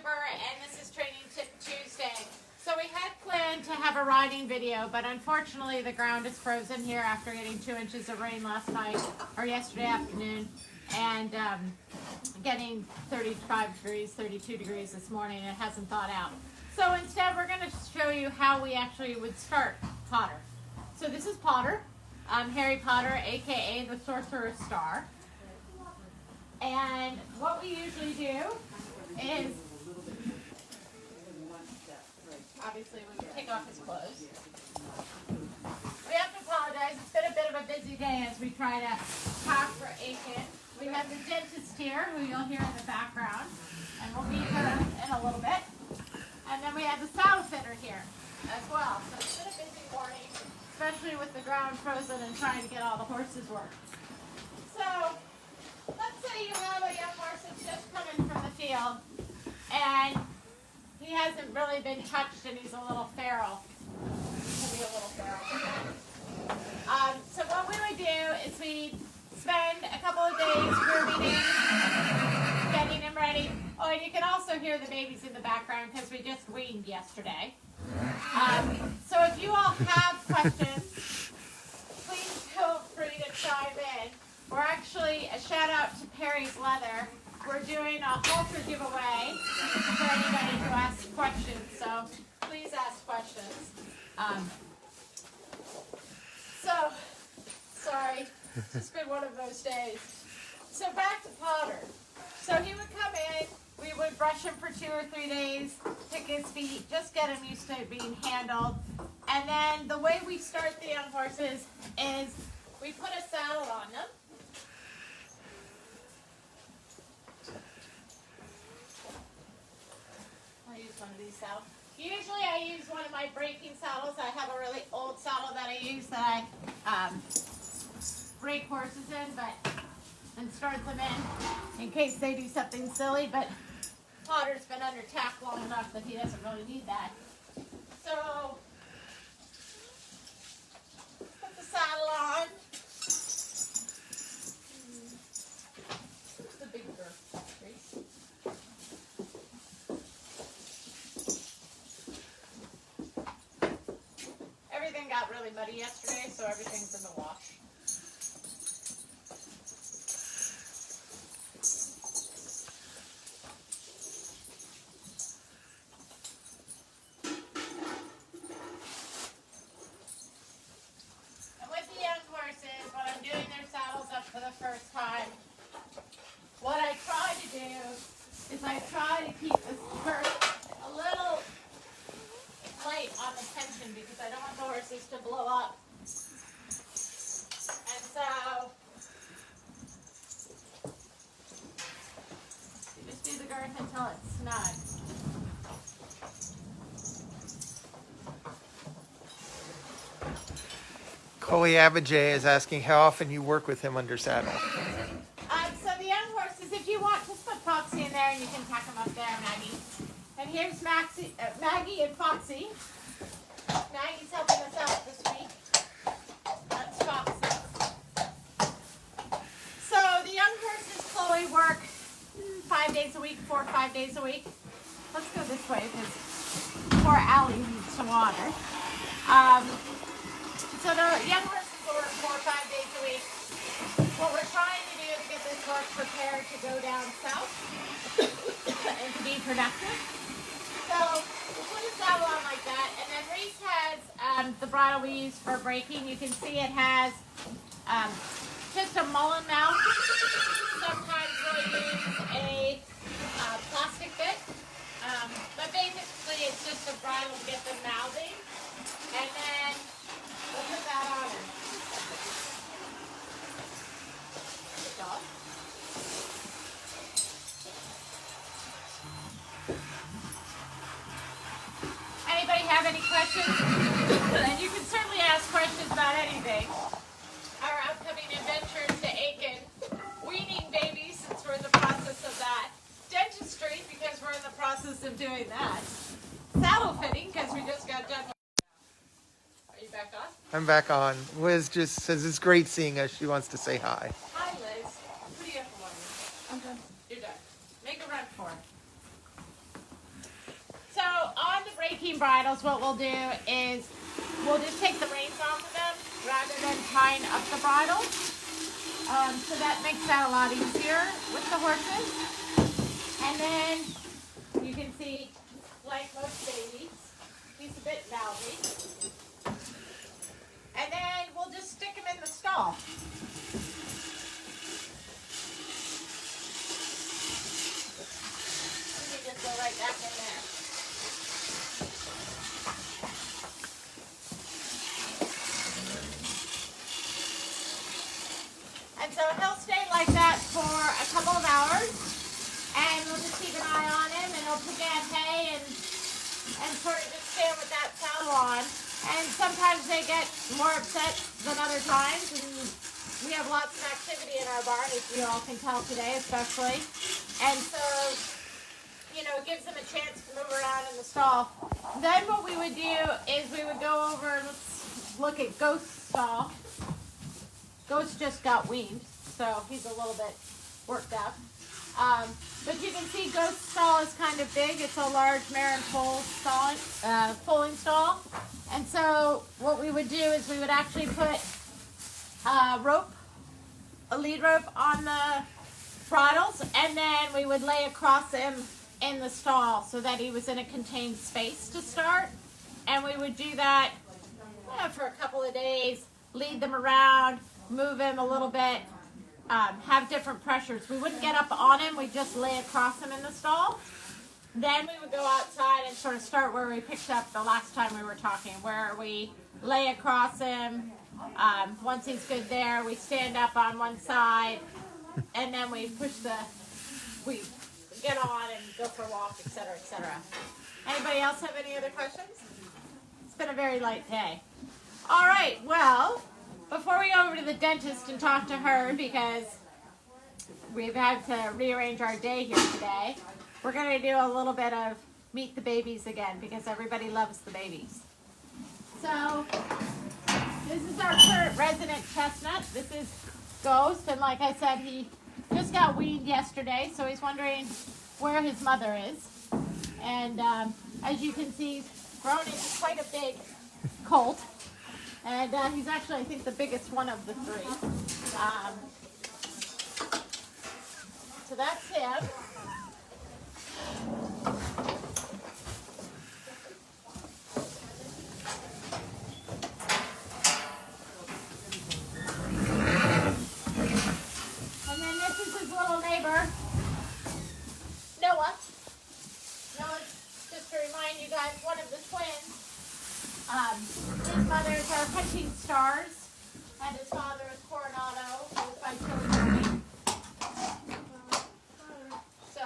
Cooper, and this is Training Tip Tuesday. So we had planned to have a riding video, but unfortunately the ground is frozen here after getting 2 inches of rain last night, or yesterday afternoon, and getting 35 degrees, 32 degrees this morning. It hasn't thawed out. So instead we're going to show you how we actually would start Potter. So this is Potter, Harry Potter, aka the Sorcerer's Star. And what we usually do is, obviously we take off his clothes. We have to apologize, it's been a bit of a busy day as we try to pack for Aiken. We have the dentist here, who you'll hear in the background, and we'll meet her in a little bit. And then we have the saddle fitter here as well. So it's been a busy morning, especially with the ground frozen and trying to get all the horses worked. So, let's say you have a young horse that's just coming from the field, and he hasn't really been touched and he's a little feral. He can be a little feral. So what we would do is we spend a couple of days grooming him, getting him ready. Oh, and you can also hear the babies in the background because we just weaned yesterday. So if you all have questions, please feel free to chime in. We're actually, a shout out to Perry's Leather. We're doing a halter giveaway for anybody who asks questions, so please ask questions. Sorry, it's just been one of those days. So back to Potter. So he would come in, we would brush him for 2 or 3 days, pick his feet, just get him used to being handled. And then the way we start the young horses is we put a saddle on them. I'll use one of these saddles. Usually I use one of my breaking saddles. I have a really old saddle that I use that I break horses in, and start them in case they do something silly. But Potter's been under tack long enough that he doesn't really need that. So put the saddle on. The big girth, Grace. Everything got really muddy yesterday, so everything's in the wash. And with the young horses, when I'm doing their saddles up for the first time, what I try to do is I try to keep the skirt a little light on the tension because I don't want the horses to blow up. And so you just do the girth until it's snug. Coley Abijay is asking how often you work with him under saddle. So the young horses, if you want, just put Foxy in there and you can tack them up there, Maggie. And here's Maggie and Foxy. Maggie's helping us out this week. That's Foxy. So the young horses, Chloe, work 5 days a week, 4 or 5 days a week. Let's go this way because poor Allie needs some water. So the young horses will work 4 or 5 days a week. What we're trying to do is get this horse prepared to go down south and to be productive. So we'll put a saddle on like that, and then Reese has the bridle we use for breaking. You can see it has just a mullen mouth. Sometimes we'll use a plastic bit, but basically it's just a bridle to get them mouthing, and then we'll put that on her. Good dog. Anybody have any questions? And you can certainly ask questions about anything. Our upcoming adventures to Aiken, weaning babies since we're in the process of that, dentistry because we're in the process of doing that, saddle fitting because we just got done. Are you back on? I'm back on. Liz just says it's great seeing us. She wants to say hi. Hi, Liz. What do you have for water? I'm done. You're done. Make a run for it. So on the breaking bridles, what we'll do is we'll just take the reins off of them rather than tying up the bridle. So that makes that a lot easier with the horses. And then you can see, like most babies, he's a bit mouthy. And then we'll just stick him in the stall. Let me just go right back in there. And so he'll stay like that for a couple of hours, and we'll just keep an eye on him, and he'll pick at hay and sort of just stand with that saddle on. And sometimes they get more upset than other times, and we have lots of activity in our barn, as you all can tell today especially. And so, you know, it gives them a chance to move around in the stall. Then what we would do is we would go over, let's look at Ghost's stall. Ghost just got weaned, so he's a little bit worked up. But you can see Ghost's stall is kind of big. It's a large mare and foal stall, foaling stall. And so what we would do is we would actually put a lead rope on the bridles, and then we would lay across him in the stall so that he was in a contained space to start. And we would do that for a couple of days, lead them around, move him a little bit, have different pressures. We wouldn't get up on him, we'd just lay across him in the stall. Then we would go outside and sort of start where we picked up the last time we were talking, where we lay across him. Once he's good there, we stand up on one side, and then we we get on and go for a walk, etc., etc. Anybody else have any other questions? It's been a very light day. All right, well, before we go over to the dentist and talk to her, because we've had to rearrange our day here today, we're going to do a little bit of meet the babies again, because everybody loves the babies. So, this is our current resident chestnut. This is Ghost, and like I said, he just got weaned yesterday, so he's wondering where his mother is. And as you can see, he's grown into quite a big colt. And he's actually, I think, the biggest one of the three. So that's him. And then this is his little neighbor, Noah. Noah's, just to remind you guys, one of the twins. His mothers are Punching Stars, and his father is Coronado, who is by children. So,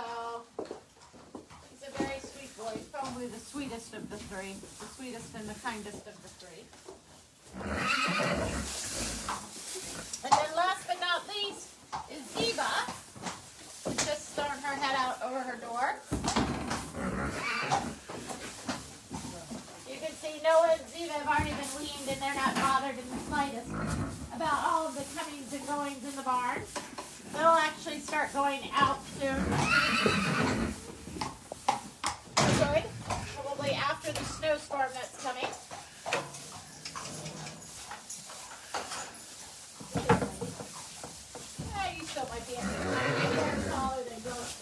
he's a very sweet boy. He's probably the sweetest of the three, the sweetest and the kindest of the three. And then last but not least is Ziva, who's just thrown her head out over her door. Noah and Ziva have already been weaned, and they're not bothered in the slightest about all of the comings and goings in the barn. They'll actually start going out soon. Good. Probably after the snowstorm that's coming. Yeah, you still might be able to be taller than Ghost.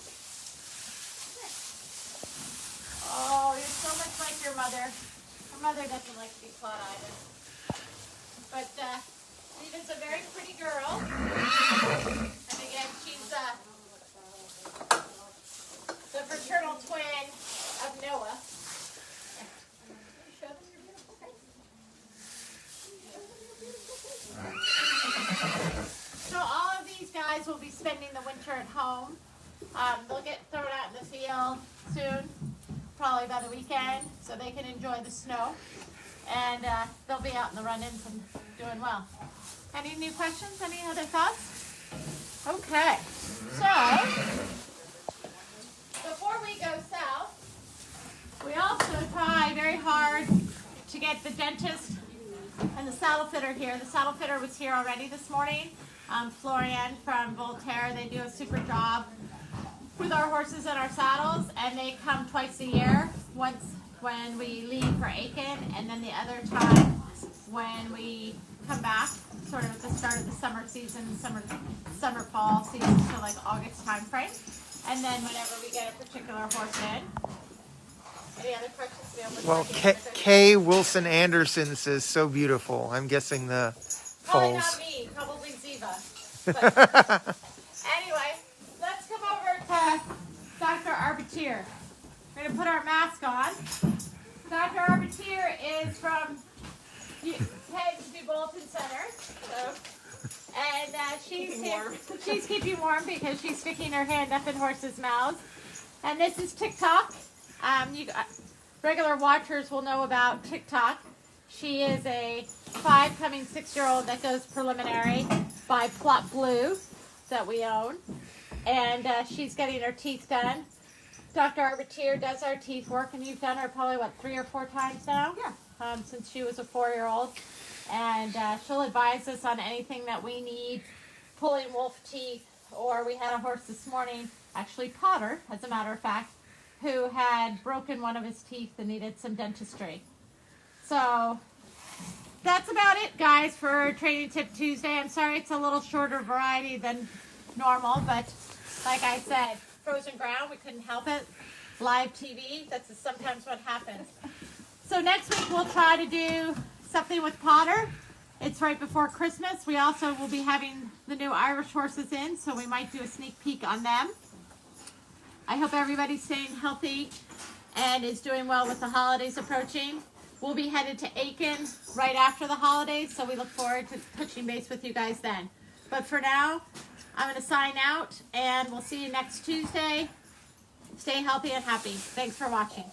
Oh, you're so much like your mother. Mother doesn't like to be caught either. But Ziva's a very pretty girl. And again, she's the fraternal twin of Noah. So all of these guys will be spending the winter at home. They'll get thrown out in the field soon. Probably by the weekend, so they can enjoy the snow, and they'll be out in the run-ins and doing well. Any new questions? Any other thoughts? Okay, so before we go south, we also try very hard to get the dentist and the saddle fitter here. The saddle fitter was here already this morning. Florian from Voltaire, they do a super job with our horses and our saddles, and they come twice a year once when we leave for Aiken, and then the other time when we come back, sort of at the start of the summer season, summer fall season, so like August time frame. And then whenever we get a particular horse in. Any other questions? Well, Kay Wilson Anderson says so beautiful. I'm guessing the Probably foals. not me, probably Ziva. But anyway, let's come over to Dr. Arbatier. We're going to put our mask on. Dr. Arbatier is from Hedgesview Bolton Center. And she's keeping warm because she's sticking her hand up in horses' mouths. And this is TikTok. Regular watchers will know about TikTok. She is a 5 coming 6-year-old that goes preliminary by Plot Blue that we own. And she's getting her teeth done. Dr. Arbatier does our teeth work, and you've done her probably, 3 or 4 times now? Yeah. Since she was a 4-year-old. And she'll advise us on anything that we need, pulling wolf teeth, or we had a horse this morning, actually Potter, as a matter of fact, who had broken one of his teeth and needed some dentistry. So that's about it, guys, for Training Tip Tuesday. I'm sorry it's a little shorter variety than normal, but like I said, frozen ground, we couldn't help it. Live TV, that's sometimes what happens. So next week we'll try to do something with Potter. It's right before Christmas. We also will be having the new Irish horses in, so we might do a sneak peek on them. I hope everybody's staying healthy and is doing well with the holidays approaching. We'll be headed to Aiken right after the holidays, so we look forward to touching base with you guys then. But for now, I'm going to sign out, and we'll see you next Tuesday. Stay healthy and happy. Thanks for watching.